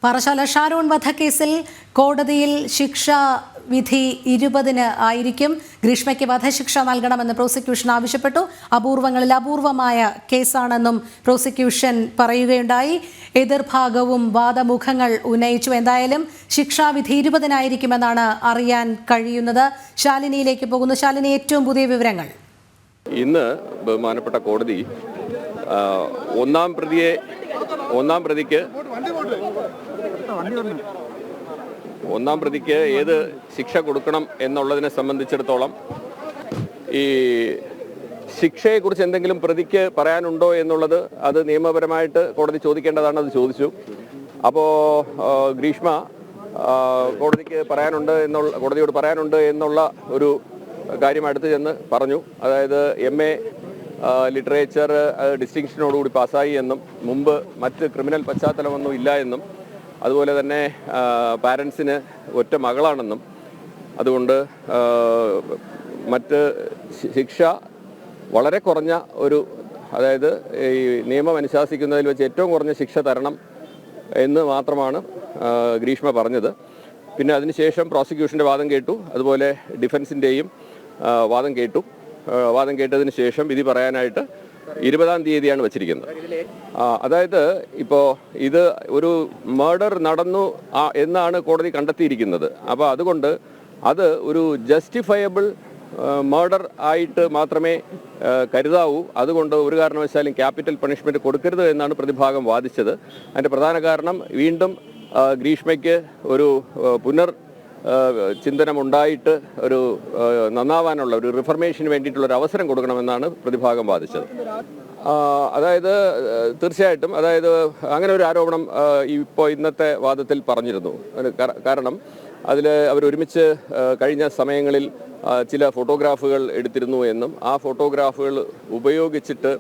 പാറശാല ഷാരോൺ വധക്കേസിൽ കോടതിയിൽ ശിക്ഷ വിധി 20-ന് ആയിരിക്കും. ഗ്രീഷ്മയ്ക്ക് വധശിക്ഷ നൽകണമെന്ന് പ്രോസിക്യൂഷൻ ആവശ്യപ്പെട്ടു. അപൂർവങ്ങളിൽ അപൂർവമായ കേസാണെന്നും പ്രോസിക്യൂഷൻ പറയുകയുണ്ടായി. എതിർഭാഗവും വാദമുഖങ്ങൾ ഉന്നയിച്ചു. എന്തായാലും ശിക്ഷാവിധി 20-നായിരിക്കുമെന്നാണ് അറിയാൻ കഴിയുന്നത്. ശാലിനിയിലേക്ക് പോകുന്നു. ശാലിനി, ഏറ്റവും പുതിയ വിവരങ്ങൾ. ഇന്ന് ബഹുമാനപ്പെട്ട കോടതി ഒന്നാം പ്രതിക്ക് ഏത് ശിക്ഷ കൊടുക്കണം എന്നുള്ളതിനെ സംബന്ധിച്ചിടത്തോളം ഈ ശിക്ഷയെക്കുറിച്ച് എന്തെങ്കിലും പ്രതിക്ക് പറയാനുണ്ടോ എന്നുള്ളത് അത് നിയമപരമായിട്ട് കോടതി ചോദിക്കേണ്ടതാണ്. അത് ചോദിച്ചു. അപ്പോൾ ഗ്രീഷ്മ കോടതിയോട് പറയാനുണ്ട് എന്നുള്ള ഒരു കാര്യം അടുത്ത് ചെന്ന് പറഞ്ഞു. അതായത് MA ലിറ്ററേച്ചർ ഡിസ്റ്റിങ്ഷനോടുകൂടി പാസ്സായി എന്നും മുമ്പ് മറ്റ് ക്രിമിനൽ പശ്ചാത്തലമൊന്നും ഇല്ല എന്നും അതുപോലെ തന്നെ പാരൻസിന് ഒറ്റ മകളാണെന്നും അതുകൊണ്ട് മറ്റ് ശിക്ഷ വളരെ കുറഞ്ഞ അതായത് ഈ നിയമം അനുശാസിക്കുന്നതിൽ വെച്ച് ഏറ്റവും കുറഞ്ഞ ശിക്ഷ തരണം എന്ന് മാത്രമാണ് ഗ്രീഷ്മ പറഞ്ഞത്. പിന്നെ അതിനുശേഷം പ്രോസിക്യൂഷൻ്റെ വാദം കേട്ടു, അതുപോലെ ഡിഫൻസിൻ്റെയും വാദം കേട്ടതിന് ശേഷം വിധി പറയാനായിട്ട് 20-ാം തീയതിയാണ് വച്ചിരിക്കുന്നത്. അതായത് ഇപ്പോൾ ഇത് ഒരു മർഡർ നടന്നു എന്നാണ് കോടതി കണ്ടെത്തിയിരിക്കുന്നത്. അപ്പോൾ അതുകൊണ്ട് അത് ഒരു ജസ്റ്റിഫയബിൾ മർഡർ ആയിട്ട് മാത്രമേ കരുതാവൂ. അതുകൊണ്ട് ഒരു കാരണവശാലും ക്യാപിറ്റൽ പണിഷ്മെൻറ്റ് കൊടുക്കരുത് എന്നാണ് പ്രതിഭാഗം വാദിച്ചത്. അതിൻ്റെ പ്രധാന കാരണം വീണ്ടും ഗ്രീഷ്മയ്ക്ക് ഒരു ചിന്തനമുണ്ടായിട്ട് ഒരു നന്നാവാനുള്ള ഒരു റിഫർമേഷന് വേണ്ടിയിട്ടുള്ള ഒരു അവസരം കൊടുക്കണമെന്നാണ് പ്രതിഭാഗം വാദിച്ചത്. അതായത് തീർച്ചയായിട്ടും അങ്ങനെ ഒരു ആരോപണം ഇപ്പോൾ ഇന്നത്തെ വാദത്തിൽ പറഞ്ഞിരുന്നു. കാരണം അതിൽ അവരൊരുമിച്ച് കഴിഞ്ഞ സമയങ്ങളിൽ ചില ഫോട്ടോഗ്രാഫുകൾ എടുത്തിരുന്നു എന്നും ആ ഫോട്ടോഗ്രാഫുകൾ ഉപയോഗിച്ചിട്ട്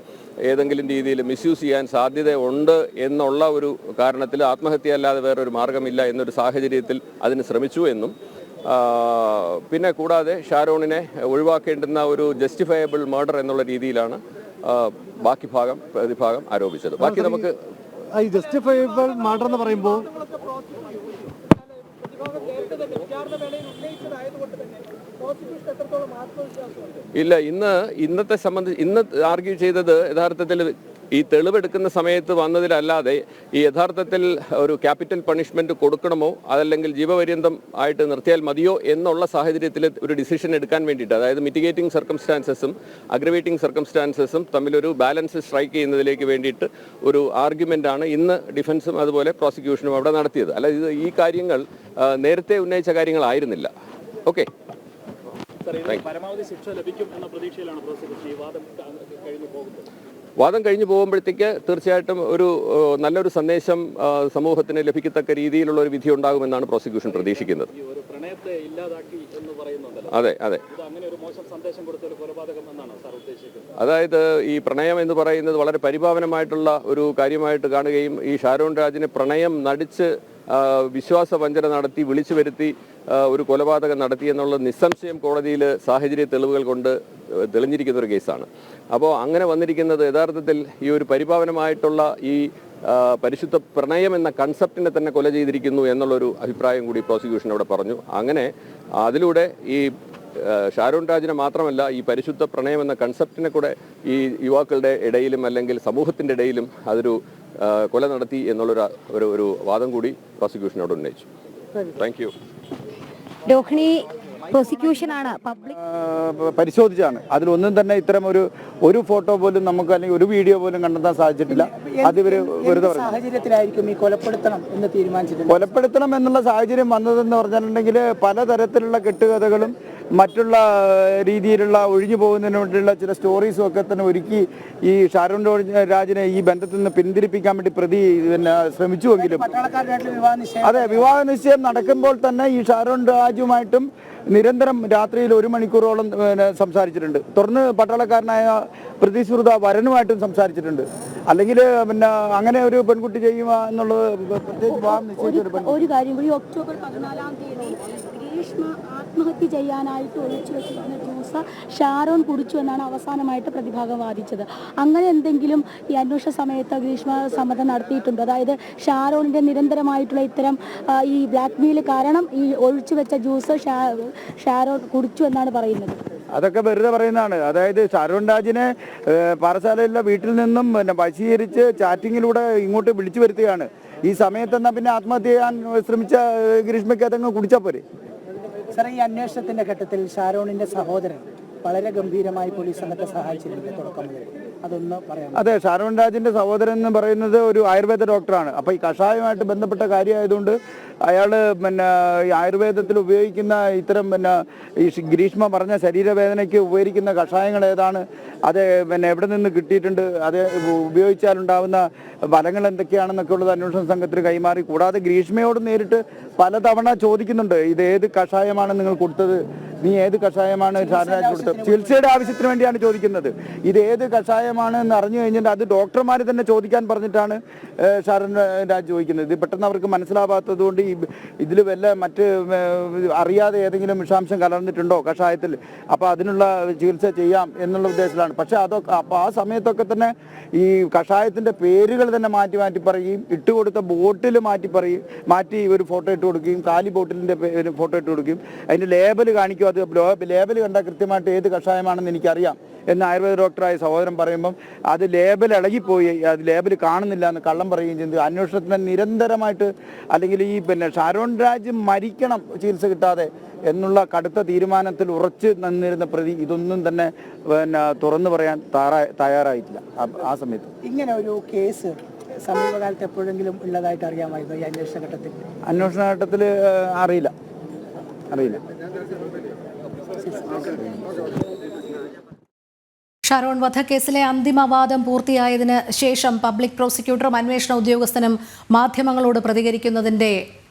ഏതെങ്കിലും രീതിയിൽ മിസ്യൂസ് ചെയ്യാൻ സാധ്യതയുണ്ട് എന്നുള്ള ഒരു കാരണത്തിൽ ആത്മഹത്യ അല്ലാതെ വേറൊരു മാർഗമില്ല എന്നൊരു സാഹചര്യത്തിൽ അതിന് ശ്രമിച്ചു എന്നും പിന്നെ കൂടാതെ ഷാരോണിനെ ഒഴിവാക്കേണ്ടുന്ന ഒരു ജസ്റ്റിഫയബിൾ മർഡർ എന്നുള്ള രീതിയിലാണ് പ്രതിഭാഗം ആരോപിച്ചത്. ബാക്കി നമുക്ക് ജസ്റ്റിഫയബിൾ മർഡർ എന്ന് പറയുമ്പോൾ ഇല്ല, ഇന്നത്തെ സംബന്ധിച്ച് ഇന്ന് ആർഗ്യൂ ചെയ്തത് യഥാർത്ഥത്തിൽ ഈ തെളിവെടുക്കുന്ന സമയത്ത് വന്നതിലല്ലാതെ ഈ യഥാർത്ഥത്തിൽ ഒരു ക്യാപിറ്റൽ പണിഷ്മെന്റ് കൊടുക്കണമോ അതല്ലെങ്കിൽ ജീവപര്യന്തം ആയിട്ട് നിർത്തിയാൽ മതിയോ എന്നുള്ള സാഹചര്യത്തിൽ ഒരു ഡിസിഷൻ എടുക്കാൻ വേണ്ടിയിട്ട്, അതായത് മിറ്റിഗേറ്റിംഗ് സർക്കംസ്റ്റാൻസസും അഗ്രവേറ്റിംഗ് സർക്കംസ്റ്റാൻസസും തമ്മിലൊരു ബാലൻസ് സ്ട്രൈക്ക് ചെയ്യുന്നതിലേക്ക് വേണ്ടിയിട്ട് ഒരു ആർഗ്യുമെൻ്റാണ് ഇന്ന് ഡിഫൻസും അതുപോലെ പ്രോസിക്യൂഷനും അവിടെ നടത്തിയത്. അല്ല, ഈ കാര്യങ്ങൾ നേരത്തെ ഉന്നയിച്ച കാര്യങ്ങളായിരുന്നില്ല. ഓക്കെ, വാദം കഴിഞ്ഞു പോകുമ്പോഴത്തേക്ക് തീർച്ചയായിട്ടും നല്ലൊരു സന്ദേശം സമൂഹത്തിന് ലഭിക്കത്തക്ക രീതിയിലുള്ള ഒരു വിധി ഉണ്ടാകുമെന്നാണ് പ്രോസിക്യൂഷൻ പ്രതീക്ഷിക്കുന്നത്. അതെ, അതായത് ഈ പ്രണയം എന്ന് പറയുന്നത് വളരെ പരിപാവനമായിട്ടുള്ള ഒരു കാര്യമായിട്ട് കാണുകയും ഈ ഷാരോൺ രാജിനെ പ്രണയം നടിച്ച് വിശ്വാസവഞ്ചന നടത്തി വിളിച്ചു വരുത്തി ഒരു കൊലപാതകം നടത്തി എന്നുള്ള നിസ്സംശയം കോടതിയിൽ സാഹചര്യ തെളിവുകൾ കൊണ്ട് തെളിഞ്ഞിരിക്കുന്ന ഒരു കേസാണ്. അപ്പോൾ അങ്ങനെ വന്നിരിക്കുന്നത് യഥാർത്ഥത്തിൽ ഈ ഒരു പരിപാവനമായിട്ടുള്ള ഈ പരിശുദ്ധ പ്രണയം എന്ന കൺസെപ്റ്റിനെ തന്നെ കൊല ചെയ്തിരിക്കുന്നു എന്നുള്ളൊരു അഭിപ്രായം കൂടി പ്രോസിക്യൂഷൻ അവിടെ പറഞ്ഞു. അങ്ങനെ അതിലൂടെ ഈ ഷാരോൺ രാജിനെ മാത്രമല്ല ഈ പരിശുദ്ധ പ്രണയം എന്ന കൺസെപ്റ്റിനെ കൂടെ ഈ യുവാക്കളുടെ ഇടയിലും അല്ലെങ്കിൽ സമൂഹത്തിൻ്റെ ഇടയിലും അതൊരു കൊല നടത്തി എന്നുള്ളൊരു വാദം കൂടി പ്രോസിക്യൂഷനോട് ഉന്നയിച്ചു. Thank you. പരിശോധിച്ചാണ് അതിലൊന്നും തന്നെ ഇത്തരം ഒരു ഫോട്ടോ പോലും നമുക്ക് അല്ലെങ്കിൽ ഒരു വീഡിയോ പോലും കണ്ടെത്താൻ സാധിച്ചിട്ടില്ല. അത് ഇവര് വെറുതെ സാഹചര്യത്തിലായിരിക്കും ഈ കൊലപ്പെടുത്തണം എന്നുള്ള സാഹചര്യം വന്നതെന്ന് പറഞ്ഞിട്ടുണ്ടെങ്കിൽ പലതരത്തിലുള്ള കെട്ടുകഥകളും മറ്റുള്ള രീതിയിലുള്ള ഒഴിഞ്ഞു പോകുന്നതിന് വേണ്ടിയുള്ള ചില സ്റ്റോറീസും ഒക്കെ തന്നെ ഒരുക്കി ഈ ഷാരോൺ രാജിനെ ഈ ബന്ധത്തിൽ നിന്ന് പിന്തിരിപ്പിക്കാൻ വേണ്ടി പ്രതി ശ്രമിച്ചുവെങ്കിലും അതെ, വിവാഹ നിശ്ചയം നടക്കുമ്പോൾ തന്നെ ഈ ഷാരോൺ രാജുമായിട്ടും നിരന്തരം രാത്രിയിൽ 1 മണിക്കൂറോളം സംസാരിച്ചിട്ടുണ്ട്. തുടർന്ന് പട്ടാളക്കാരനായ പ്രതിശ്രുത വരനുമായിട്ടും സംസാരിച്ചിട്ടുണ്ട്. അല്ലെങ്കിൽ അങ്ങനെ ഒരു പെൺകുട്ടി ചെയ്യുക എന്നുള്ളത് പ്രത്യേകിച്ച് വിവാഹം നിശ്ചയിച്ച ഒരു കാര്യം കൂടി, ഒക്ടോബർ 14-ാം തീയതി ഗ്രീഷ്മ ആത്മഹത്യ ചെയ്യാനായിട്ട് ഒഴിച്ചു വെച്ചിരുന്ന ജ്യൂസ് ഷാരോൺ കുടിച്ചു എന്നാണ് അവസാനമായിട്ട് പ്രതിഭാഗം വാദിച്ചത്. അങ്ങനെ എന്തെങ്കിലും ഈ അന്വേഷണ സമയത്ത് ഗ്രീഷ്മ സമ്മതം നടത്തിയിട്ടുണ്ടോ? അതായത് ഷാരോണിന്റെ നിരന്തരമായിട്ടുള്ള ഇത്തരം ഈ ബ്ലാക്ക് മെയിൽ കാരണം ഈ ഒഴിച്ചു വെച്ച ജ്യൂസ് ഷാരോൺ കുടിച്ചു എന്നാണ് പറയുന്നത്. അതൊക്കെ വെറുതെ പറയുന്നതാണ്. അതായത് ഷാരോൺ രാജിനെ പാറശാലയിലെ വീട്ടിൽ നിന്നും വശീകരിച്ച് ചാറ്റിങ്ങിലൂടെ ഇങ്ങോട്ട് വിളിച്ചു വരുത്തുകയാണ്. ഈ സമയത്തെന്നാൽ പിന്നെ ആത്മഹത്യ ചെയ്യാൻ ശ്രമിച്ച ഗ്രീഷ്മയ്ക്ക് അതങ്ങ് കുടിച്ചാൽ പോരെ? സാറേ, ഈ അന്വേഷണത്തിന്റെ ഘട്ടത്തിൽ ഷാരോണിന്റെ സഹോദരൻ വളരെ ഗംഭീരമായി പോലീസ് സംഘത്തെ സഹായിച്ചിട്ടുണ്ട് തുടക്കം മുതൽ. അതൊന്ന് പറയാം. അതെ, ഷാരോൺ രാജിന്റെ സഹോദരൻ എന്ന് പറയുന്നത് ഒരു ആയുർവേദ ഡോക്ടറാണ്. അപ്പോൾ ഈ കഷായമായിട്ട് ബന്ധപ്പെട്ട കാര്യമായതുകൊണ്ട് അയാൾ ഈ ആയുർവേദത്തിൽ ഉപയോഗിക്കുന്ന ഇത്തരം ഈ ഗ്രീഷ്മ പറഞ്ഞ ശരീരവേദനയ്ക്ക് ഉപയോഗിക്കുന്ന കഷായങ്ങൾ ഏതാണ്, അത് എവിടെ നിന്ന് കിട്ടിയിട്ടുണ്ട്, അത് ഉപയോഗിച്ചാലുണ്ടാവുന്ന ഫലങ്ങൾ എന്തൊക്കെയാണെന്നൊക്കെ ഉള്ളത് അന്വേഷണ സംഘത്തിന് കൈമാറി. കൂടാതെ ഗ്രീഷ്മയോട് നേരിട്ട് പലതവണ ചോദിക്കുന്നുണ്ട്, ഇത് ഏത് കഷായമാണ് നിങ്ങൾ കൊടുത്തത്, നീ ഏത് കഷായമാണ് ഷാരോൺ രാജ് കൊടുത്തത്? ചികിത്സയുടെ ആവശ്യത്തിന് വേണ്ടിയാണ് ചോദിക്കുന്നത്. ഇത് ഏത് കഷായമാണ് എന്ന് അറിഞ്ഞു കഴിഞ്ഞിട്ട് അത് ഡോക്ടർമാർ തന്നെ ചോദിക്കാൻ പറഞ്ഞിട്ടാണ് ഷാരോൺ രാജ് ചോദിക്കുന്നത്. ഇത് പെട്ടെന്ന് അവർക്ക് മനസ്സിലാവാത്തത് കൊണ്ട് ഇതിൽ വല്ല മറ്റ് അറിയാതെ ഏതെങ്കിലും വിഷാംശം കലർന്നിട്ടുണ്ടോ കഷായത്തിൽ, അപ്പോൾ അതിനുള്ള ചികിത്സ ചെയ്യാം എന്നുള്ള ഉദ്ദേശത്തിലാണ്. പക്ഷെ അതൊക്കെ അപ്പോൾ ആ സമയത്തൊക്കെ തന്നെ ഈ കഷായത്തിൻ്റെ പേരുകൾ തന്നെ മാറ്റി മാറ്റി പറയുകയും ഇട്ടുകൊടുത്ത ബോട്ടിൽ മാറ്റി ഒരു ഫോട്ടോ ഇട്ട് കൊടുക്കുകയും കാലി ബോട്ടിലിൻ്റെ ഫോട്ടോ ഇട്ട് കൊടുക്കുകയും അതിൻ്റെ ലേബൽ കാണിക്കും. അത് ലേബൽ കണ്ടാൽ കൃത്യമായിട്ട് ഏത് കഷായമാണെന്ന് എനിക്കറിയാം എന്ന് ആയുർവേദ ഡോക്ടറായ സഹോദരൻ പറയുമ്പം അത് ലേബൽ ഇളകിപ്പോയി, അത് ലേബൽ കാണുന്നില്ല എന്ന് കള്ളം പറയുകയും ചെയ്തു. അന്വേഷണത്തിന് നിരന്തരമായിട്ട് അല്ലെങ്കിൽ ഈ ഷാരോൺ രാജ് മരിക്കണം ചികിത്സ കിട്ടാതെ എന്നുള്ള കടുത്ത തീരുമാനത്തിൽ ഉറച്ചു നിന്നിരുന്ന പ്രതി ഇതൊന്നും തന്നെ തുറന്നു പറയാൻ തയ്യാറായിട്ടില്ല. ആ സമയത്ത് ഇങ്ങനെ ഒരു കേസ് സമീപകാലത്ത് എപ്പോഴെങ്കിലും ഉള്ളതായിട്ട് അറിയാമായിരുന്നു ഈ അന്വേഷണ ഘട്ടത്തിൽ? അന്വേഷണ ഘട്ടത്തിൽ അറിയില്ല. ഷാരോൺ വധക്കേസിലെ അന്തിമവാദം പൂർത്തിയായതിന് ശേഷം പബ്ലിക് പ്രോസിക്യൂട്ടറും അന്വേഷണ ഉദ്യോഗസ്ഥനും മാധ്യമങ്ങളോട് പ്രതികരിക്കുന്നതിൻ്റെ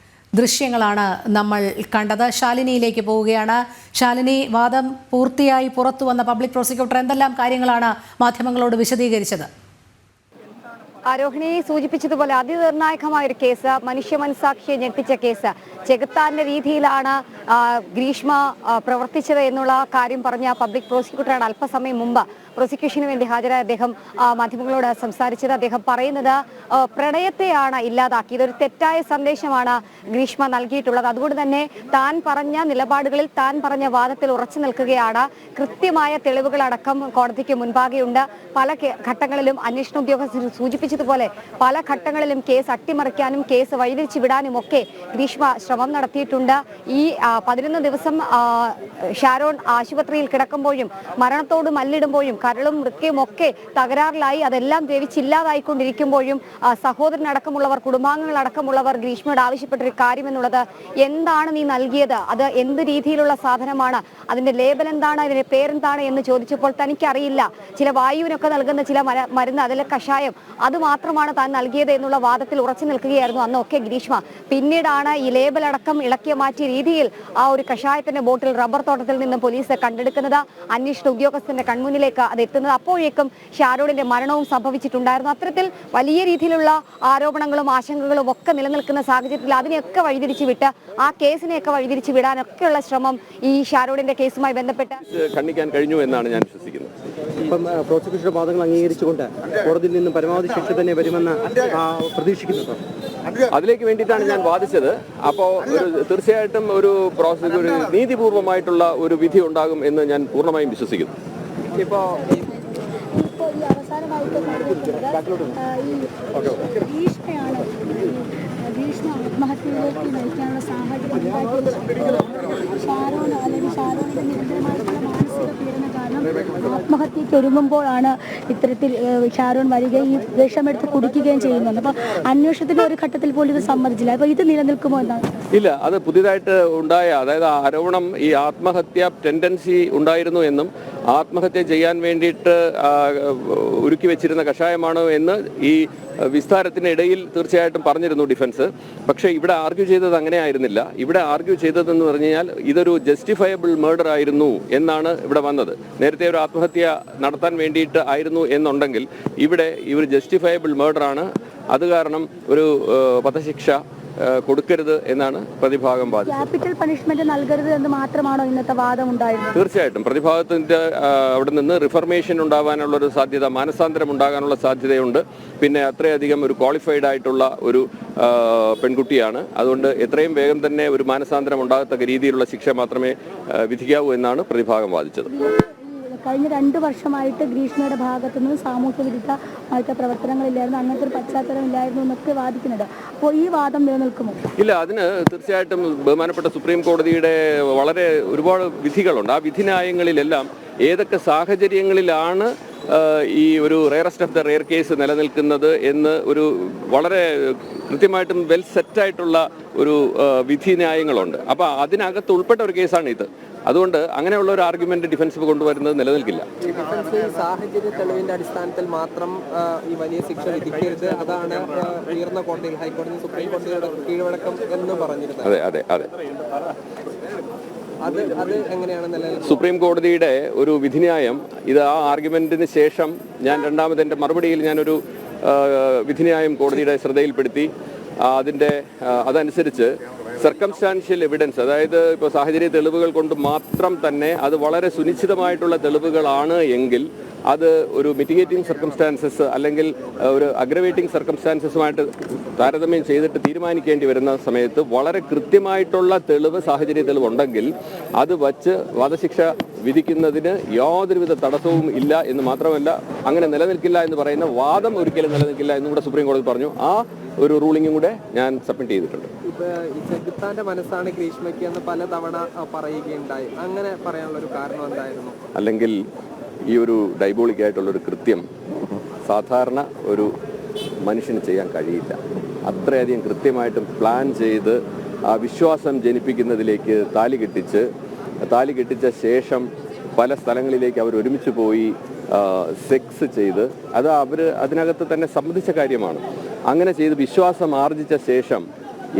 ദൃശ്യങ്ങളാണ് നമ്മൾ കണ്ടത്. ശാലിനിയിലേക്ക് പോവുകയാണ്. ശാലിനി, വാദം പൂർത്തിയായി പുറത്തു വന്ന പബ്ലിക് പ്രോസിക്യൂട്ടർ എന്തെല്ലാം കാര്യങ്ങളാണ് മാധ്യമങ്ങളോട് വിശദീകരിച്ചത്? രോഹിണി സൂചിപ്പിച്ചതുപോലെ അതിനിർണായകമായ ഒരു കേസ്, മനുഷ്യ മനസാക്ഷിയെ ഞെട്ടിച്ച കേസ്. ചെകുത്താന്റെ രീതിയിലാണ് ഗ്രീഷ്മ പ്രവർത്തിച്ചത് എന്നുള്ള കാര്യം പറഞ്ഞ പബ്ലിക് പ്രോസിക്യൂട്ടറാണ് അല്പസമയം മുമ്പ് പ്രോസിക്യൂഷന് വേണ്ടി ഹാജരായ അദ്ദേഹം മാധ്യമങ്ങളോട് സംസാരിച്ചത്. അദ്ദേഹം പറയുന്നത് പ്രണയത്തെയാണ് ഇല്ലാതാക്കിയത്, ഒരു തെറ്റായ സന്ദേശമാണ് ഗ്രീഷ്മ നൽകിയിട്ടുള്ളത്. അതുകൊണ്ട് തന്നെ താൻ പറഞ്ഞ നിലപാടുകളിൽ, താൻ പറഞ്ഞ വാദത്തിൽ ഉറച്ചു നിൽക്കുകയാണ്. കൃത്യമായ തെളിവുകളടക്കം കോടതിക്ക് മുൻപാകെയുണ്ട്. പല ഘട്ടങ്ങളിലും അന്വേഷണ ഉദ്യോഗസ്ഥർ സൂചിപ്പിച്ചതുപോലെ പല ഘട്ടങ്ങളിലും കേസ് അട്ടിമറിക്കാനും കേസ് വഴിതിരിച്ചു വിടാനും ഒക്കെ ഗ്രീഷ്മ ശ്രമം നടത്തിയിട്ടുണ്ട്. ഈ 11 ദിവസം ഷാരോൺ ആശുപത്രിയിൽ കിടക്കുമ്പോഴും മരണത്തോട് മല്ലിടുമ്പോഴും കരളും വൃക്കയും ഒക്കെ തകരാറിലായി അതെല്ലാം ദ്രവിച്ചില്ലാതായിക്കൊണ്ടിരിക്കുമ്പോഴും സഹോദരനടക്കമുള്ളവർ, കുടുംബാംഗങ്ങളടക്കമുള്ളവർ ഗ്രീഷ്മയോട് ആവശ്യപ്പെട്ടൊരു കാര്യം എന്നുള്ളത്, എന്താണ് നീ നൽകിയത്, അത് എന്ത് രീതിയിലുള്ള സാധനമാണ്, അതിന്റെ ലേബൽ എന്താണ്, അതിന്റെ പേരെന്താണ് എന്ന് ചോദിച്ചപ്പോൾ തനിക്കറിയില്ല, ചില വായുവിനൊക്കെ നൽകുന്ന ചില മരുന്ന്, അതിലെ കഷായം, അത് മാത്രമാണ് താൻ നൽകിയത് എന്നുള്ള വാദത്തിൽ ഉറച്ചു നിൽക്കുകയായിരുന്നു അന്നൊക്കെ ഗ്രീഷ്മ. പിന്നീടാണ് ഈ ലേബൽ അടക്കം ഇളക്കി മാറ്റിയ രീതിയിൽ ആ ഒരു കഷായത്തിന്റെ ബോട്ടിൽ റബ്ബർ തോട്ടത്തിൽ നിന്ന് പോലീസ് കണ്ടെടുക്കുന്നത്, അന്വേഷണ ഉദ്യോഗസ്ഥന്റെ കൺമുന്നിലേക്ക് അത് എത്തുന്നത്. അപ്പോഴേക്കും ഷാരോണിന്റെ മരണവും സംഭവിച്ചിട്ടുണ്ടായിരുന്നു. അത്തരത്തിൽ വലിയ രീതിയിലുള്ള ആരോപണങ്ങളും ആശങ്കകളും ഒക്കെ നിലനിൽക്കുന്ന സാഹചര്യത്തിൽ അതിനെയൊക്കെ വഴിതിരിച്ചു വിട്ട് ആ കേസിനെയൊക്കെ വഴിതിരിച്ചു വിടാനൊക്കെയുള്ള ശ്രമം ഈ ഷാരോണിന്റെ കേസുമായി ബന്ധപ്പെട്ട് ഖണ്ഡിക്കാൻ കഴിഞ്ഞു എന്നാണ് ഞാൻ വിശ്വസിക്കുന്നത്. ഇപ്പം പ്രോസിക്യൂഷന്റെ വാദങ്ങൾ അംഗീകരിച്ചുകൊണ്ട് കോടതിയിൽ നിന്നും പരമാവധി ശിക്ഷ തന്നെ വരുമെന്ന് പ്രതീക്ഷിക്കുന്നുണ്ടോ? അതിലേക്ക് വേണ്ടിയിട്ടാണ് ഞാൻ വാദിച്ചത്. അപ്പോൾ തീർച്ചയായിട്ടും ഒരു നീതിപൂർവമായിട്ടുള്ള ഒരു വിധി ഉണ്ടാകും എന്ന് ഞാൻ പൂർണ്ണമായും വിശ്വസിക്കുന്നു. ഇപ്പോൾ ഈ അവസാനമായിട്ട് ഗ്രീഷ്മയാണ് ഗ്രീഷ്മ ആത്മഹത്യയിലേക്ക് നയിക്കാനുള്ള സാഹചര്യം ഷാരോൺ അല്ലെങ്കിൽ ഷാരോണിന്റെ നിരന്തരമായിട്ടുള്ള മാനസിക പീഡന കാരണം ആത്മഹത്യയ്ക്ക് ഒരുങ്ങുമ്പോഴാണ് ഇത്തരത്തിൽ ഷാരോൺ വരികയും വിഷമെടുത്ത് കുടിക്കുകയും ചെയ്യുന്നത്. അപ്പോൾ അന്വേഷണത്തിന്റെ ഒരു ഘട്ടത്തിൽ പോലും ഇത് സമ്മതിച്ചില്ല. അപ്പോൾ ഇത് നിലനിൽക്കുമോ എന്നാണ്? ഇല്ല, അത് പുതിയതായിട്ട് ഉണ്ടായ, അതായത് ആരോപണം ഈ ആത്മഹത്യ ടെൻഡൻസി ഉണ്ടായിരുന്നു എന്നും ആത്മഹത്യ ചെയ്യാൻ വേണ്ടിയിട്ട് ഒരുക്കി വെച്ചിരുന്ന കഷായമാണോ എന്ന് ഈ വിസ്താരത്തിനിടയിൽ തീർച്ചയായിട്ടും പറഞ്ഞിരുന്നു ഡിഫൻസ്. പക്ഷേ ഇവിടെ ആർഗ്യൂ ചെയ്തത് അങ്ങനെ ആയിരുന്നില്ല. ഇവിടെ ആർഗ്യൂ ചെയ്തതെന്ന് പറഞ്ഞു കഴിഞ്ഞാൽ ഇതൊരു ജസ്റ്റിഫയബിൾ മർഡർ ആയിരുന്നു എന്നാണ് ഇവിടെ വന്നത്. നേരത്തെ ഒരു ആത്മഹത്യ നടത്താൻ വേണ്ടിയിട്ട് ആയിരുന്നു എന്നുണ്ടെങ്കിൽ ഇവിടെ ഇവർ ജസ്റ്റിഫയബിൾ മർഡർ ആണ്, അത് കാരണം ഒരു വധശിക്ഷ കൊടുക്കരുത് എന്നാണ് പ്രതിഭാഗം വാദിച്ചത്. ക്യാപിറ്റൽ പണിഷ്മെന്റ് നൽകരുത് എന്ന് മാത്രമാണോ ഇന്നത്തെ വാദം ഉണ്ടായിരുന്നത്? തീർച്ചയായിട്ടും പ്രതിഭാഗത്തിന്റെ അവിടെ നിന്ന് റിഫർമേഷൻ ഉണ്ടാവാനുള്ള ഒരു സാധ്യത, മാനസാന്തരം ഉണ്ടാകാനുള്ള സാധ്യതയുണ്ട്. പിന്നെ അത്രയധികം ഒരു ക്വാളിഫൈഡ് ആയിട്ടുള്ള ഒരു പെൺകുട്ടിയാണ്. അതുകൊണ്ട് എത്രയും വേഗം തന്നെ ഒരു മാനസാന്തരം ഉണ്ടാകത്തക്ക രീതിയിലുള്ള ശിക്ഷ മാത്രമേ വിധിക്കാവൂ എന്നാണ് പ്രതിഭാഗം വാദിച്ചത്. കഴിഞ്ഞ 2 വർഷമായിട്ട് ഗ്രീഷ്മയുടെ ഭാഗത്തു നിന്ന് സാമൂഹ്യ വിരുദ്ധമായിട്ട് പ്രവർത്തനങ്ങളില്ലായിരുന്നു, അങ്ങനത്തെ ഒരു പശ്ചാത്തലം ഇല്ലായിരുന്നു എന്നൊക്കെ വാദിക്കുന്നുണ്ട്. അപ്പോൾ ഈ വാദം നിലനിൽക്കുമോ? ഇല്ല, അതിന് തീർച്ചയായിട്ടും ബഹുമാനപ്പെട്ട സുപ്രീം കോടതിയുടെ വളരെ ഒരുപാട് വിധികളുണ്ട്. ആ വിധിന്യായങ്ങളിലെല്ലാം ഏതൊക്കെ സാഹചര്യങ്ങളിലാണ് ഈ ഒരു rarest of the rare case നിലനിൽക്കുന്നത് എന്ന് ഒരു വളരെ കൃത്യമായിട്ടും വെൽ സെറ്റായിട്ടുള്ള ഒരു വിധിന്യായങ്ങളുണ്ട്. അപ്പോൾ അതിനകത്ത് ഉൾപ്പെട്ട ഒരു കേസാണ് ഇത്. അതുകൊണ്ട് അങ്ങനെയുള്ള ഒരു ആർഗ്യുമെന്റ് ഡിഫൻസ് കൊണ്ടുവരുന്നത് നിലനിൽക്കില്ല. സാഹചര്യ തെളിവിന്റെ അടിസ്ഥാനത്തിൽ മാത്രം ഈ വലിയ ശിക്ഷ വിധിക്കരുത്, അതാണ് ഉയർന്ന കോടതി, ഹൈക്കോടതി, സുപ്രീം കോടതിയുടെ കീഴ്വഴക്കം എന്ന് പറഞ്ഞിരുന്നത്. അതെ അതെ അതെ അത് എങ്ങനെയാണ് നിലനിൽക്കുന്നത്? സുപ്രീം കോടതിയുടെ ഒരു വിധിന്യായം ഇത് ആ ആർഗ്യുമെന്റിന് ശേഷം ഞാൻ രണ്ടാമത് എൻ്റെ മറുപടിയിൽ ഞാനൊരു വിധിന്യായം കോടതിയുടെ ശ്രദ്ധയിൽപ്പെടുത്തി. അതനുസരിച്ച് സർക്കംസ്റ്റാൻഷ്യൽ എവിഡൻസ്, അതായത് ഇപ്പോൾ സാഹചര്യ തെളിവുകൾ കൊണ്ട് മാത്രം തന്നെ അത് വളരെ സുനിശ്ചിതമായിട്ടുള്ള തെളിവുകളാണ് എങ്കിൽ അത് ഒരു മിറ്റിഗേറ്റിംഗ് സർക്കംസ്റ്റാൻസസ് അല്ലെങ്കിൽ ഒരു അഗ്രവേറ്റിംഗ് സർക്കംസ്റ്റാൻസസുമായിട്ട് താരതമ്യം ചെയ്തിട്ട് തീരുമാനിക്കേണ്ടി വരുന്ന സമയത്ത് വളരെ കൃത്യമായിട്ടുള്ള തെളിവ്, സാഹചര്യ തെളിവുണ്ടെങ്കിൽ അത് വച്ച് വധശിക്ഷ വിധിക്കുന്നതിന് യാതൊരുവിധ തടസ്സവും ഇല്ല എന്ന് മാത്രമല്ല, അങ്ങനെ നിലനിൽക്കില്ല എന്ന് പറയുന്ന വാദം ഒരിക്കലും നിലനിൽക്കില്ല എന്നും കൂടെ സുപ്രീം കോടതി പറഞ്ഞു. ആ ഒരു റൂളിംഗും കൂടെ ഞാൻ സബ്മിറ്റ് ചെയ്തിട്ടുണ്ട്. ഈ ചെകുത്താന്റെ മനസ്സാണ് ഗ്രീഷ്മയ്ക്ക് എന്ന് പലതവണ പറയുകയുണ്ടായി. അങ്ങനെ പറയാനുള്ള ഒരു കാരണം എന്തായിരുന്നു? അല്ലെങ്കിൽ ഈ ഒരു ഡയബോളിക്കായിട്ടുള്ളൊരു കൃത്യം സാധാരണ ഒരു മനുഷ്യന് ചെയ്യാൻ കഴിയില്ല. അത്രയധികം കൃത്യമായിട്ടും പ്ലാൻ ചെയ്ത് ആ വിശ്വാസം ജനിപ്പിക്കുന്നതിലേക്ക് താലി കെട്ടിച്ച ശേഷം പല സ്ഥലങ്ങളിലേക്ക് അവർ ഒരുമിച്ച് പോയി സെക്സ് ചെയ്ത് അത് അവർ അതിനകത്ത് തന്നെ സമ്മതിച്ച കാര്യമാണ്. അങ്ങനെ ചെയ്ത് വിശ്വാസം ആർജിച്ച ശേഷം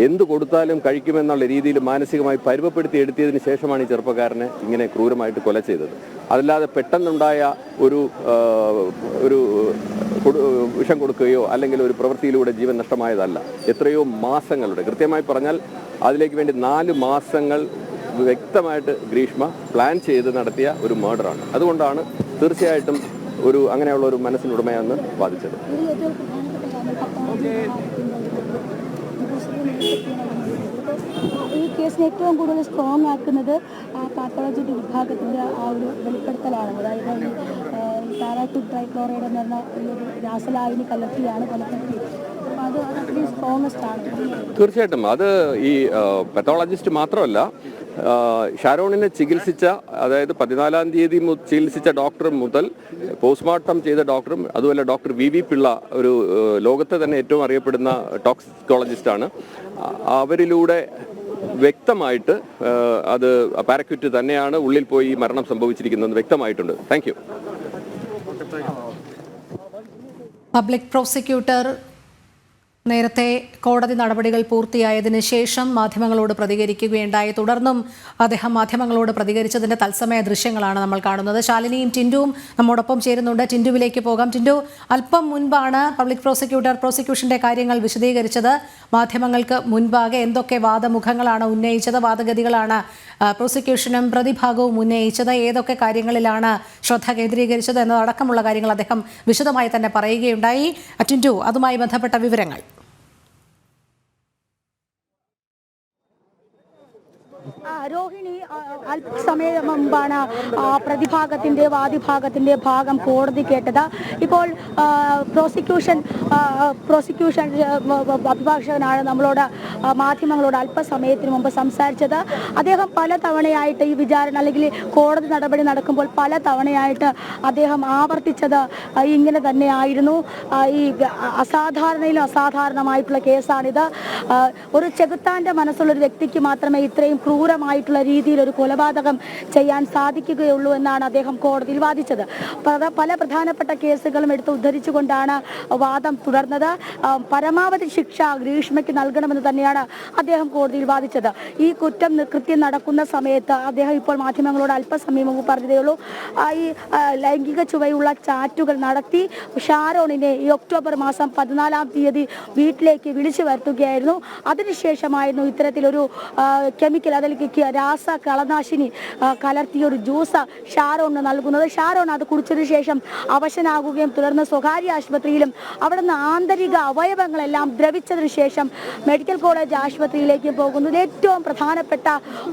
എന്ത് കൊടുത്താലും കഴിക്കുമെന്നുള്ള രീതിയിൽ മാനസികമായി പരുവപ്പെടുത്തി എടുത്തതിന് ശേഷമാണ് ഈ ചെറുപ്പക്കാരനെ ഇങ്ങനെ ക്രൂരമായിട്ട് കൊല ചെയ്തത്. അതല്ലാതെ പെട്ടെന്നുണ്ടായ ഒരു വിഷം കൊടുക്കുകയോ അല്ലെങ്കിൽ ഒരു പ്രവൃത്തിയിലൂടെ ജീവൻ നഷ്ടമായതല്ല. എത്രയോ മാസങ്ങളുടെ, കൃത്യമായി പറഞ്ഞാൽ അതിലേക്ക് വേണ്ടി 4 മാസങ്ങൾ വ്യക്തമായിട്ട് ഗ്രീഷ്മ പ്ലാൻ ചെയ്ത് നടത്തിയ ഒരു മർഡറാണ്. അതുകൊണ്ടാണ് തീർച്ചയായിട്ടും അങ്ങനെയുള്ള ഒരു മനസ്സിനുടമയെന്ന് വാദിച്ചത്. ഈ കേസിന് ഏറ്റവും കൂടുതൽ സ്ട്രോങ് ആക്കുന്നത് പാത്തോളജി വിഭാഗത്തിൻ്റെ ആ ഒരു വെളിപ്പെടുത്തലാണ്. അതായത് പാരാക്യൂട്ട് ട്രൈക്ലോറൈഡ് എന്ന് പറഞ്ഞ ഒരു രാസലായിനി കലർത്തിയാണ് കൊലപ്പെടുത്തിയത്. അത് അത്രയും സ്ട്രോങ്ങസ്റ്റ് ആണ്. തീർച്ചയായിട്ടും അത് ഈ പത്തോളജിസ്റ്റ് മാത്രമല്ല, ഷാരോണിനെ ചികിത്സിച്ച, അതായത് 14-ാം തീയതി ചികിത്സിച്ച ഡോക്ടർ മുതൽ പോസ്റ്റ്മോർട്ടം ചെയ്ത ഡോക്ടറും അതുപോലെ ഡോക്ടർ വി പിള്ള, ഒരു ലോകത്തെ തന്നെ ഏറ്റവും അറിയപ്പെടുന്ന ടോക്സിക്കോളജിസ്റ്റാണ്. അവരിലൂടെ വ്യക്തമായിട്ട് അത് പാരക്യൂറ്റ് തന്നെയാണ് ഉള്ളിൽ പോയി മരണം സംഭവിച്ചിരിക്കുന്നത് വ്യക്തമായിട്ടുണ്ട്. Thank you. പബ്ലിക് പ്രോസിക്യൂട്ടർ നേരത്തെ കോടതി നടപടികൾ പൂർത്തിയായതിനു ശേഷം മാധ്യമങ്ങളോട് പ്രതികരിക്കുകയുണ്ടായി. തുടർന്നും അദ്ദേഹം മാധ്യമങ്ങളോട് പ്രതികരിച്ചതിന്റെ തത്സമയ ദൃശ്യങ്ങളാണ് നമ്മൾ കാണുന്നത്. ശാലിനിയും ടിൻഡുവും നമ്മോടൊപ്പം ചേരുന്നുണ്ട്. ടിൻഡുവിലേക്ക് പോകാം. ടിൻഡു, അല്പം മുൻപാണ് പബ്ലിക് പ്രോസിക്യൂട്ടർ പ്രോസിക്യൂഷന്റെ കാര്യങ്ങൾ വിശദീകരിച്ചത്. മാധ്യമങ്ങൾക്ക് മുൻപാകെ എന്തൊക്കെ വാദമുഖങ്ങളാണ് ഉന്നയിച്ചത്, വാദഗതികളാണ് പ്രോസിക്യൂഷനും പ്രതിഭാഗവും ഉന്നയിച്ചത്, ഏതൊക്കെ കാര്യങ്ങളിലാണ് ശ്രദ്ധ കേന്ദ്രീകരിച്ചത് എന്നതടക്കമുള്ള കാര്യങ്ങൾ അദ്ദേഹം വിശദമായി തന്നെ പറയുകയുണ്ടായി. ടിൻഡു, അതുമായി ബന്ധപ്പെട്ട വിവരങ്ങൾ. രോഹിണി, അല്പസമയം മുമ്പാണ് പ്രതിഭാഗത്തിന്റെ വാദിഭാഗത്തിന്റെ ഭാഗം കോടതി കേട്ടത്. ഇപ്പോൾ പ്രോസിക്യൂഷൻ അഭിഭാഷകനാണ് നമ്മളോട് മാധ്യമങ്ങളോട് അല്പസമയത്തിന് മുമ്പ് സംസാരിച്ചത്. അദ്ദേഹം പല തവണയായിട്ട് ഈ വിചാരണ അല്ലെങ്കിൽ കോടതി നടപടി നടക്കുമ്പോൾ പല തവണയായിട്ട് അദ്ദേഹം ആവർത്തിച്ചത് ഇങ്ങനെ തന്നെയായിരുന്നു. ഈ അസാധാരണയിലും അസാധാരണമായിട്ടുള്ള കേസാണിത്. ഒരു ചെകുത്താന്റെ മനസ്സുള്ള ഒരു വ്യക്തിക്ക് മാത്രമേ ഇത്രയും ക്രൂരമായി നിരന്തരമായിട്ടുള്ള രീതിയിൽ ഒരു കൊലപാതകം ചെയ്യാൻ സാധിക്കുകയുള്ളൂ എന്നാണ് അദ്ദേഹം കോടതിയിൽ വാദിച്ചത്. പല പ്രധാനപ്പെട്ട കേസുകളും എടുത്ത് ഉദ്ധരിച്ചുകൊണ്ടാണ് വാദം തുടർന്നത്. പരമാവധി ശിക്ഷ ഗ്രീഷ്മയ്ക്ക് നൽകണമെന്ന് തന്നെയാണ് അദ്ദേഹം കോടതിയിൽ വാദിച്ചത്. ഈ കൃത്യം നടക്കുന്ന സമയത്ത് അദ്ദേഹം ഇപ്പോൾ മാധ്യമങ്ങളോട് അല്പസമയം മുമ്പ് പറഞ്ഞതേ ഉള്ളൂ, ഈ ലൈംഗിക ചുവയുള്ള ചാറ്റുകൾ നടത്തി ഷാരോണിനെ ഈ ഒക്ടോബർ മാസം 14-ാം തീയതി വീട്ടിലേക്ക് വിളിച്ചു വരുത്തുകയായിരുന്നു. അതിനുശേഷമായിരുന്നു ഇത്തരത്തിലൊരു കെമിക്കൽ, അതിലേക്ക് രാസ കളനാശിനി കലർത്തിയ ഒരു ജ്യൂസ് ഷാരോണിന് നൽകുന്നത്. ഷാരോൺ അത് കുടിച്ചതിനു ശേഷം അവശനാകുകയും തുടർന്ന് സ്വകാര്യ ആശുപത്രിയിലും അവിടുന്ന് ആന്തരിക അവയവങ്ങളെല്ലാം ദ്രവിച്ചതിനു ശേഷം മെഡിക്കൽ കോളേജ് ആശുപത്രിയിലേക്ക് പോകുന്നത്. ഏറ്റവും പ്രധാനപ്പെട്ട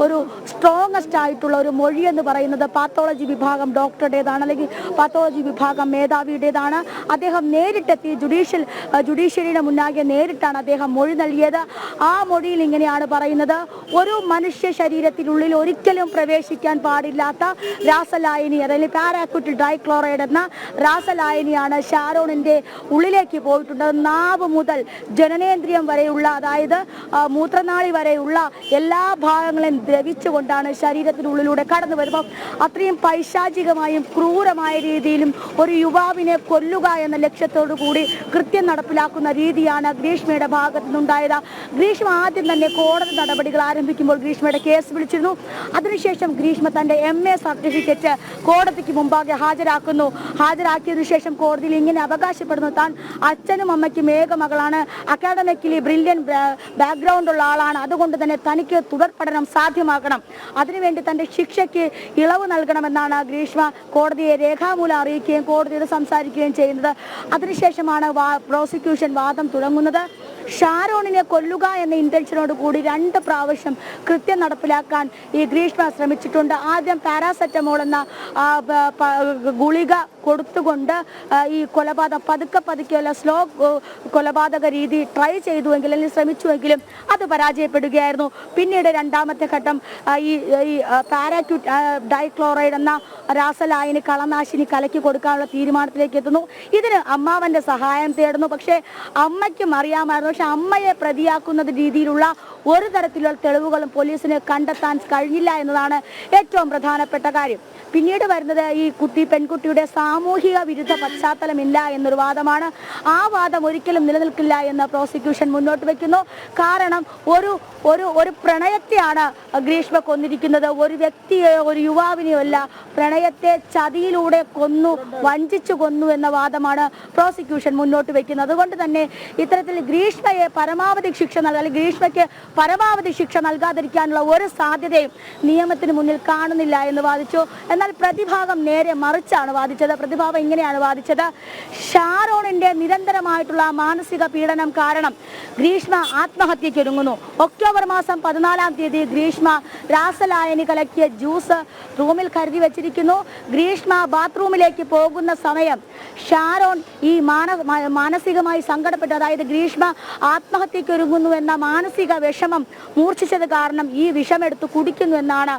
ഒരു സ്ട്രോങ്ങസ്റ്റ് ആയിട്ടുള്ള ഒരു മൊഴി എന്ന് പറയുന്നത് പാത്തോളജി വിഭാഗം ഡോക്ടറുടേതാണ്, അല്ലെങ്കിൽ പാത്തോളജി വിഭാഗം മേധാവിയുടേതാണ്. അദ്ദേഹം നേരിട്ടെത്തി ജുഡീഷ്യറിയുടെ മുന്നാകെ നേരിട്ടാണ് അദ്ദേഹം മൊഴി നൽകിയത്. ആ മൊഴിയിൽ ഇങ്ങനെയാണ് പറയുന്നത്: ഒരു മനുഷ്യ ശരീരത്തിനുള്ളിൽ ഒരിക്കലും പ്രവേശിക്കാൻ പാടില്ലാത്ത രാസലായനി, അതായത് പാരാക്യൂട്ടിൽ ഡൈക്ലോറൈഡ് എന്ന രാസലായനിയാണ് ഷാരോണിന്റെ ഉള്ളിലേക്ക് പോയിട്ടുള്ളത്. നാവ് മുതൽ ജനനേന്ദ്രിയം വരെയുള്ള, അതായത് മൂത്രനാളി വരെയുള്ള എല്ലാ ഭാഗങ്ങളും ദ്രവിച്ചുകൊണ്ടാണ് ശരീരത്തിനുള്ളിലൂടെ കടന്നു വരുമ്പോൾ അത്രയും പൈശാചികമായും ക്രൂരമായ രീതിയിലും ഒരു യുവാവിനെ കൊല്ലുക എന്ന ലക്ഷ്യത്തോടു കൂടി കൃത്യം നടപ്പിലാക്കുന്ന രീതിയാണ് ഗ്രീഷ്മയുടെ ഭാഗത്തു നിന്നുണ്ടായത്. ഗ്രീഷ്മ ആദ്യം തന്നെ കോടതി നടപടികൾ ആരംഭിക്കുമ്പോൾ ഗ്രീഷ്മയുടെ കേസ് വിളിച്ചിരുന്നു. അതിനുശേഷം ഗ്രീഷ്മ തന്റെ MA സർട്ടിഫിക്കറ്റ് കോടതിക്ക് മുമ്പാകെ ഹാജരാക്കിയതിനു ശേഷം കോടതിയിൽ ഇങ്ങനെ അവകാശപ്പെടുന്നു: താൻ അച്ഛനും അമ്മയ്ക്കും ഏക മകളാണ്, അക്കാഡമിക്കലി ബ്രില്യൻ ബാക്ക്ഗ്രൗണ്ട് ഉള്ള ആളാണ്, അതുകൊണ്ട് തന്നെ തനിക്ക് തുടർ പഠനം സാധ്യമാക്കണം, അതിനുവേണ്ടി തന്റെ ശിക്ഷയ്ക്ക് ഇളവ് നൽകണമെന്നാണ് ഗ്രീഷ്മ കോടതിയെ രേഖാമൂലം അറിയിക്കുകയും കോടതിയോട് സംസാരിക്കുകയും ചെയ്യുന്നത്. അതിനുശേഷമാണ് പ്രോസിക്യൂഷൻ വാദം തുടങ്ങുന്നത്. ഷാരോണിനെ കൊല്ലുക എന്ന ഇന്റൻഷനോട് കൂടി 2 പ്രാവശ്യം കൃത്യം നടപ്പിലാക്കാൻ ഈ ഗ്രീഷ്മ ശ്രമിച്ചിട്ടുണ്ട്. ആദ്യം പാരാസെറ്റമോൾ എന്ന ഗുളിക കൊടുത്തുകൊണ്ട് ഈ കൊലപാതകം പതുക്കെയുള്ള സ്ലോ കൊലപാതക രീതി ട്രൈ ചെയ്തുവെങ്കിലും അല്ലെങ്കിൽ ശ്രമിച്ചുവെങ്കിലും അത് പരാജയപ്പെടുകയായിരുന്നു. പിന്നീട് 2ാമത്തെ ഘട്ടം ഈ പാരാക്യൂട്ട് ഡൈക്ലോറൈഡ് എന്ന രാസലായനി കളനാശിനി കലക്കി കൊടുക്കാനുള്ള തീരുമാനത്തിലേക്ക് എത്തുന്നു. ഇതിന് അമ്മാവന്റെ സഹായം തേടുന്നു. പക്ഷേ അമ്മയ്ക്കും അറിയാമായിരുന്നു, പക്ഷെ അമ്മയെ പ്രതിയാക്കുന്ന രീതിയിലുള്ള ഒരു തരത്തിലുള്ള തെളിവുകളും പോലീസിന് കണ്ടെത്താൻ കഴിഞ്ഞില്ല എന്നതാണ് ഏറ്റവും പ്രധാനപ്പെട്ട കാര്യം. പിന്നീട് വരുന്നത് ഈ പെൺകുട്ടിയുടെ സാമൂഹിക വിരുദ്ധ പശ്ചാത്തലമില്ല എന്നൊരു വാദമാണ്. ആ വാദം ഒരിക്കലും നിലനിൽക്കില്ല എന്ന് പ്രോസിക്യൂഷൻ മുന്നോട്ട് വെക്കുന്നു. കാരണം ഒരു പ്രണയത്തെയാണ് ഗ്രീഷ്മ കൊന്നിരിക്കുന്നത്, ഒരു വ്യക്തിയെയോ ഒരു യുവാവിനെയോ അല്ല. പ്രണയത്തെ ചതിയിലൂടെ വഞ്ചിച്ചു കൊന്നു എന്ന വാദമാണ് പ്രോസിക്യൂഷൻ മുന്നോട്ട് വെക്കുന്നത്. അതുകൊണ്ട് തന്നെ ഇത്തരത്തിൽ ഗ്രീഷ്മയെ പരമാവധി ശിക്ഷ അല്ലെങ്കിൽ ഗ്രീഷ്മയ്ക്ക് പരമാവധി ശിക്ഷ നൽകാതിരിക്കാനുള്ള ഒരു സാധ്യതയും നിയമത്തിന് മുന്നിൽ കാണുന്നില്ല എന്ന് വാദിച്ചു. എന്നാൽ പ്രതിഭാഗം നേരെ മറിച്ചാണ് വാദിച്ചത്. പ്രതിഭാഗം ഇങ്ങനെയാണ് വാദിച്ചത്: ഷാരോണിന്റെ നിരന്തരമായിട്ടുള്ള മാനസിക പീഡനം കാരണം ഗ്രീഷ്മ ആത്മഹത്യയ്ക്ക് ഒരുങ്ങുന്നു. ഒക്ടോബർ മാസം 14-ാം തീയതി ഗ്രീഷ്മ രാസലായനി കലക്കിയ ജ്യൂസ് റൂമിൽ കരുതി വെച്ചിരിക്കുന്നു. ഗ്രീഷ്മ ബാത്റൂമിലേക്ക് പോകുന്ന സമയം ഷാരോൺ ഈ മാനസികമായി സങ്കടപ്പെട്ടു, അതായത് ഗ്രീഷ്മ ആത്മഹത്യയ്ക്ക് ഒരുങ്ങുന്നു എന്ന മാനസിക വിഷമം മൂർച്ഛിച്ചത് കാരണം ഈ വിഷമെടുത്ത് കുടിക്കുന്നു എന്നാണ്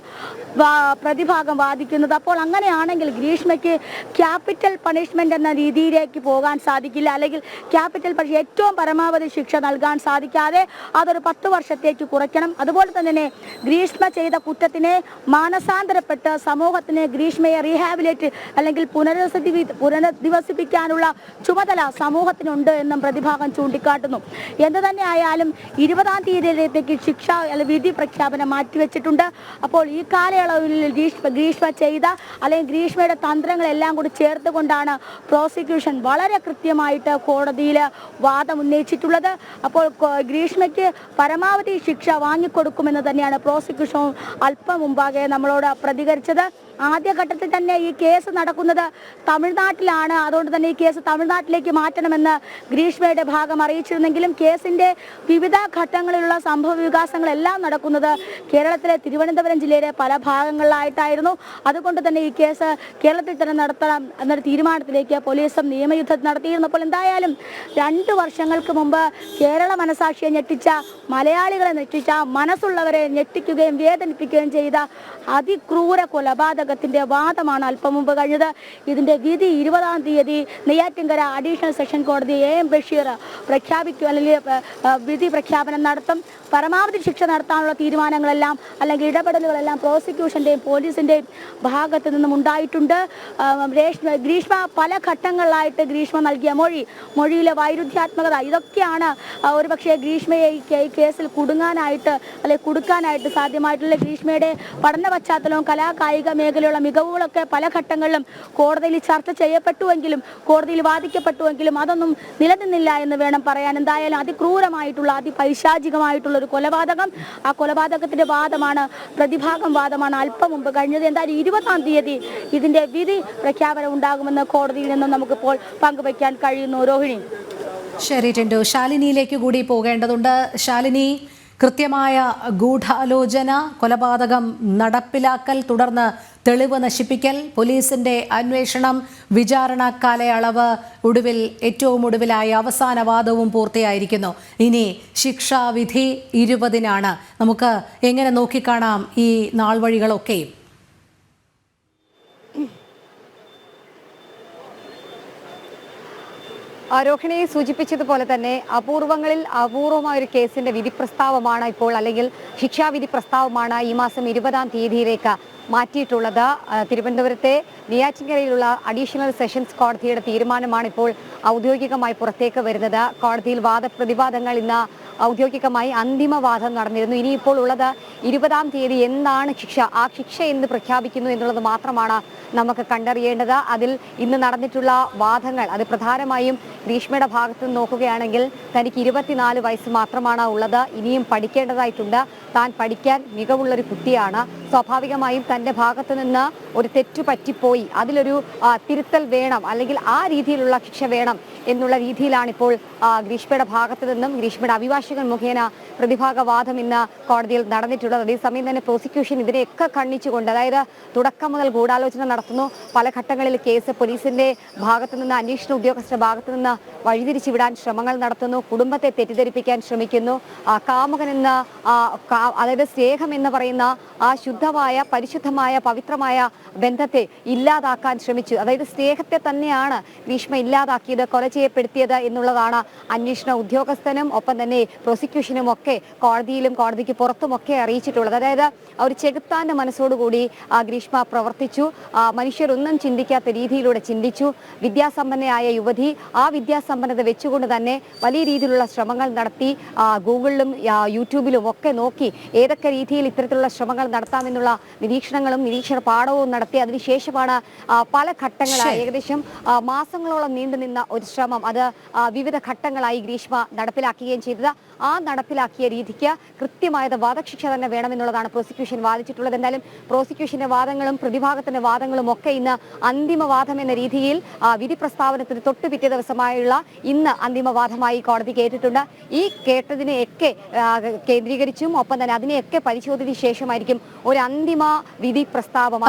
പ്രതിഭാഗം വാദിക്കുന്നത്. അപ്പോൾ അങ്ങനെയാണെങ്കിൽ ഗ്രീഷ്മയ്ക്ക് ക്യാപിറ്റൽ പണിഷ്മെന്റ് എന്ന രീതിയിലേക്ക് പോകാൻ സാധിക്കില്ല, അല്ലെങ്കിൽ ക്യാപിറ്റൽ ഏറ്റവും പരമാവധി ശിക്ഷ നൽകാൻ സാധിക്കാതെ അതൊരു 10 വർഷത്തേക്ക് കുറയ്ക്കണം. അതുപോലെ തന്നെ ഗ്രീഷ്മ ചെയ്ത കുറ്റത്തിനെ മാനസാന്തരപ്പെട്ട് സമൂഹത്തിന് ഗ്രീഷ്മയെ റീഹാബിലേറ്റ് അല്ലെങ്കിൽ പുനരധിവസിപ്പിക്കാനുള്ള ചുമതല സമൂഹത്തിനുണ്ട് എന്നും പ്രതിഭാഗം ചൂണ്ടിക്കാട്ടുന്നു. എന്തു തന്നെ ആയാലും 20-ാം തീയതിയിലേക്ക് ശിക്ഷ വിധി പ്രഖ്യാപനം മാറ്റിവെച്ചിട്ടുണ്ട്. അപ്പോൾ ഈ കാലയളവിൽ ഗ്രീഷ്മ ചെയ്ത അല്ലെങ്കിൽ ഗ്രീഷ്മയുടെ തന്ത്രങ്ങളെല്ലാം കൂടി ചേർത്തുകൊണ്ടാണ് പ്രോസിക്യൂഷൻ വളരെ കൃത്യമായിട്ട് കോടതിയിൽ വാദം ഉന്നയിച്ചിട്ടുള്ളത്. അപ്പോൾ ഗ്രീഷ്മയ്ക്ക് പരമാവധി ശിക്ഷ വാങ്ങിക്കൊടുക്കുമെന്ന് തന്നെയാണ് പ്രോസിക്യൂഷൻ അല്പം മുമ്പാകെ നമ്മളോട് പ്രതികരിച്ചത്. ആദ്യഘട്ടത്തിൽ തന്നെ ഈ കേസ് നടക്കുന്നത് തമിഴ്നാട്ടിലാണ്, അതുകൊണ്ട് തന്നെ ഈ കേസ് തമിഴ്നാട്ടിലേക്ക് മാറ്റണമെന്ന് ഗ്രീഷ്മയുടെ ഭാഗം അറിയിച്ചിരുന്നെങ്കിലും കേസിന്റെ വിവിധ ഘട്ടങ്ങളിലുള്ള സംഭവ വികാസങ്ങളെല്ലാം നടക്കുന്നത് കേരളത്തിലെ തിരുവനന്തപുരം ജില്ലയിലെ പല ഭാഗങ്ങളിലായിട്ടായിരുന്നു. അതുകൊണ്ട് തന്നെ ഈ കേസ് കേരളത്തിൽ തന്നെ നടത്തണം എന്നൊരു തീരുമാനത്തിലേക്ക് പോലീസും നിയമയുദ്ധം നടത്തിയിരുന്നപ്പോൾ എന്തായാലും 2 വർഷങ്ങൾക്ക് മുമ്പ് കേരള മനസാക്ഷിയെ ഞെട്ടിച്ച, മലയാളികളെ ഞെട്ടിച്ച, മനസ്സുള്ളവരെ ഞെട്ടിക്കുകയും വേദനിപ്പിക്കുകയും ചെയ്ത അതിക്രൂര കൊലപാതകം കൊലപാതകത്തിന്റെ വാദമാണ് അല്പം മുമ്പ് കഴിഞ്ഞത്. ഇതിന്റെ വിധി 20-ാം തീയതി നെയ്യാറ്റിൻകര അഡീഷണൽ സെഷൻ കോടതി AM ബഷീർ പ്രഖ്യാപിക്കും, അല്ലെങ്കിൽ വിധി പ്രഖ്യാപനം നടത്തും. പരമാവധി ശിക്ഷ നടത്താനുള്ള തീരുമാനങ്ങളെല്ലാം അല്ലെങ്കിൽ ഇടപെടലുകളെല്ലാം പ്രോസിക്യൂഷന്റെയും പോലീസിന്റെയും ഭാഗത്ത് നിന്നും ഉണ്ടായിട്ടുണ്ട്. ഗ്രീഷ്മ പല ഘട്ടങ്ങളിലായിട്ട് ഗ്രീഷ്മ നൽകിയ മൊഴിയിലെ വൈരുദ്ധ്യാത്മകത ഇതൊക്കെയാണ് ഒരുപക്ഷെ ഗ്രീഷ്മയെ ഈ കേസിൽ കുടുക്കാനായിട്ട് സാധ്യമായിട്ടുള്ള. ഗ്രീഷ്മയുടെ പഠന പശ്ചാത്തലവും കലാകായിക മേഖലയുള്ള മികവുകളൊക്കെ പല ഘട്ടങ്ങളിലും കോടതിയിൽ ചർച്ച ചെയ്യപ്പെട്ടുവെങ്കിലും കോടതിയിൽ വാദിക്കപ്പെട്ടുവെങ്കിലും അതൊന്നും നിലനിന്നില്ല എന്ന് വേണം പറയാൻ. എന്തായാലും അതിക്രൂരമായിട്ടുള്ള അതിപൈശാചികമായിട്ടുള്ള ഒരു കൊലപാതകം, ആ കൊലപാതകത്തിന്റെ പ്രതിഭാഗം വാദമാണ് അല്പം മുമ്പ് കഴിഞ്ഞത്. എന്തായാലും 20-ാം തീയതി ഇതിന്റെ വിധി പ്രഖ്യാപനം ഉണ്ടാകുമെന്ന് കോടതിയിൽ നിന്നും നമുക്കിപ്പോൾ പങ്കുവയ്ക്കാൻ കഴിയുന്നു. രോഹിണി. ശരി ടിൻഡു, ശാലിനിയിലേക്ക് കൂടി പോകേണ്ടതുണ്ട്. ശാലിനി, കൃത്യമായ ഗൂഢാലോചന, കൊലപാതകം നടപ്പിലാക്കൽ, തുടർന്ന് തെളിവ് നശിപ്പിക്കൽ, പോലീസിന്റെ അന്വേഷണം, വിചാരണ കാലയളവ്, ഏറ്റവും ഒടുവിലായി അവസാന വാദവും പൂർത്തിയായിരിക്കുന്നു. ഇനി ശിക്ഷാവിധി 20-നാണ്. നമുക്ക് എങ്ങനെ നോക്കിക്കാണാം ഈ നാൾ വഴികളൊക്കെയും? രോഹിണി സൂചിപ്പിച്ചതുപോലെ തന്നെ അപൂർവങ്ങളിൽ അപൂർവമായ ഒരു കേസിന്റെ വിധി പ്രസ്താവമാണ് ഇപ്പോൾ, അല്ലെങ്കിൽ ശിക്ഷാവിധി പ്രസ്താവമാണ് ഈ മാസം 20-ാം തീയതിയിലേക്ക് മാറ്റിയിട്ടുള്ളത്. തിരുവനന്തപുരത്തെ നെയ്യാറ്റിൻകരയിലുള്ള അഡീഷണൽ സെഷൻസ് കോടതിയുടെ തീരുമാനമാണ് ഇപ്പോൾ ഔദ്യോഗികമായി പുറത്തേക്ക് വരുന്നത്. കോടതിയിൽ വാദപ്രതിവാദങ്ങൾ ഇന്ന് ഔദ്യോഗികമായി അന്തിമവാദം നടന്നിരുന്നു. ഇനിയിപ്പോൾ ഉള്ളത് 20-ാം തീയതി എന്താണ് ശിക്ഷ, ആ ശിക്ഷ എന്ന് പ്രഖ്യാപിക്കുന്നു എന്നുള്ളത് മാത്രമാണ് നമുക്ക് കണ്ടറിയേണ്ടത്. അതിൽ ഇന്ന് നടന്നിട്ടുള്ള വാദങ്ങൾ അത് പ്രധാനമായും ഗ്രീഷ്മയുടെ ഭാഗത്ത് നിന്ന് നോക്കുകയാണെങ്കിൽ തനിക്ക് 24 വയസ്സ് മാത്രമാണ് ഉള്ളത്, ഇനിയും പഠിക്കേണ്ടതായിട്ടുണ്ട്, താൻ പഠിക്കാൻ മികവുള്ളൊരു കുട്ടിയാണ്, സ്വാഭാവികമായും തൻ്റെ ഭാഗത്ത് നിന്ന് ഒരു തെറ്റു പറ്റിപ്പോയി, അതിലൊരു തിരുത്തൽ വേണം, അല്ലെങ്കിൽ ആ രീതിയിലുള്ള ശിക്ഷ വേണം എന്നുള്ള രീതിയിലാണ് ഇപ്പോൾ ഗ്രീഷ്മയുടെ ഭാഗത്ത് നിന്നും ഗ്രീഷ്മയുടെ അഭിഭാഷകൻ മുഖേന പ്രതിഭാഗവാദം ഇന്ന് കോടതിയിൽ നടന്നിട്ടുള്ളത്. അതേസമയം തന്നെ പ്രോസിക്യൂഷൻ ഇതിനെയൊക്കെ ഖണ്ഡിച്ചുകൊണ്ട്, അതായത് തുടക്കം മുതൽ ഗൂഢാലോചന നടത്തുന്നു, പല ഘട്ടങ്ങളിൽ കേസ് പോലീസിന്റെ ഭാഗത്തു നിന്ന്, അന്വേഷണ ഉദ്യോഗസ്ഥരുടെ ഭാഗത്തു നിന്ന് വഴിതിരിച്ചു വിടാൻ ശ്രമങ്ങൾ നടത്തുന്നു, കുടുംബത്തെ തെറ്റിദ്ധരിപ്പിക്കാൻ ശ്രമിക്കുന്നു, കാമുകനെന്ന അതായത് സ്നേഹം എന്ന് പറയുന്ന ആ ശുദ്ധമായ പരിശുദ്ധമായ പവിത്രമായ ബന്ധത്തെ ഇല്ലാതാക്കാൻ ശ്രമിച്ചു. അതായത് സ്നേഹത്തെ തന്നെയാണ് ഗ്രീഷ്മ ഇല്ലാതാക്കിയത്, കൊല ചെയ്യപ്പെടുത്തിയത് എന്നുള്ളതാണ് അന്വേഷണ ഉദ്യോഗസ്ഥനും ഒപ്പം തന്നെ പ്രോസിക്യൂഷനും ഒക്കെ കോടതിയിലും കോടതിക്ക് പുറത്തുമൊക്കെ അറിയിച്ചിട്ടുള്ളത്. അതായത് ഒരു ചെകുത്താന്റെ മനസ്സോടുകൂടി ഗ്രീഷ്മ പ്രവർത്തിച്ചു, മനുഷ്യരൊന്നും ചിന്തിക്കാത്ത രീതിയിലൂടെ ചിന്തിച്ചു. വിദ്യാസമ്പന്നയായ യുവതി ആ വിദ്യാസമ്പന്നത വെച്ചുകൊണ്ട് തന്നെ വലിയ രീതിയിലുള്ള ശ്രമങ്ങൾ നടത്തി, ഗൂഗിളിലും യൂട്യൂബിലും ഒക്കെ നോക്കി ഏതൊക്കെ രീതിയിൽ ഇത്തരത്തിലുള്ള ശ്രമങ്ങൾ നടത്താമെന്നുള്ള നിരീക്ഷണങ്ങളും നിരീക്ഷണ പാഠവും നടത്തി. അതിനുശേഷമാണ് പല ഘട്ടങ്ങളായി ഏകദേശം മാസങ്ങളോളം നീണ്ടുനിന്ന ഒരു ശ്രമം അത് വിവിധ ഘട്ടങ്ങളായി ഗ്രീഷ്മ നടപ്പിലാക്കുകയും ചെയ്തത്. ആ നടപ്പിലാക്കിയ രീതിക്ക് കൃത്യമായത് വധശിക്ഷ തന്നെ വേണമെന്നുള്ളതാണ് പ്രോസിക്യൂഷൻ വാദിച്ചിട്ടുള്ളത്. എന്തായാലും പ്രോസിക്യൂഷന്റെ വാദങ്ങളും പ്രതിഭാഗത്തിന്റെ വാദങ്ങളും ഒക്കെ ഇന്ന് അന്തിമവാദം എന്ന രീതിയിൽ വിധി പ്രസ്താവനത്തിന് തൊട്ടു പിറ്റേ ദിവസമായുള്ള ഇന്ന് അന്തിമവാദമായി കോടതി കേട്ടിട്ടുണ്ട്. ഈ കേട്ടതിനെയൊക്കെ കേന്ദ്രീകരിച്ചും ഒപ്പം തന്നെ അതിനെയൊക്കെ പരിശോധിച്ച ശേഷമായിരിക്കും ഒരു അന്തിമ വിധി പ്രസ്താവം.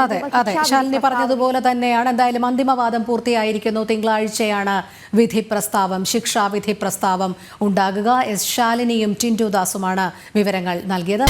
ശാലിനി പറഞ്ഞതുപോലെ തന്നെയാണ്. എന്തായാലും അന്തിമവാദം പൂർത്തിയായിരിക്കുന്നു. തിങ്കളാഴ്ചയാണ് വിധി പ്രസ്താവം, ശിക്ഷാവിധി പ്രസ്താവം ഉണ്ടാകുക. ശാലിനിയും ടിൻഡു ദാസുമാണ് വിവരങ്ങൾ നൽകിയത്.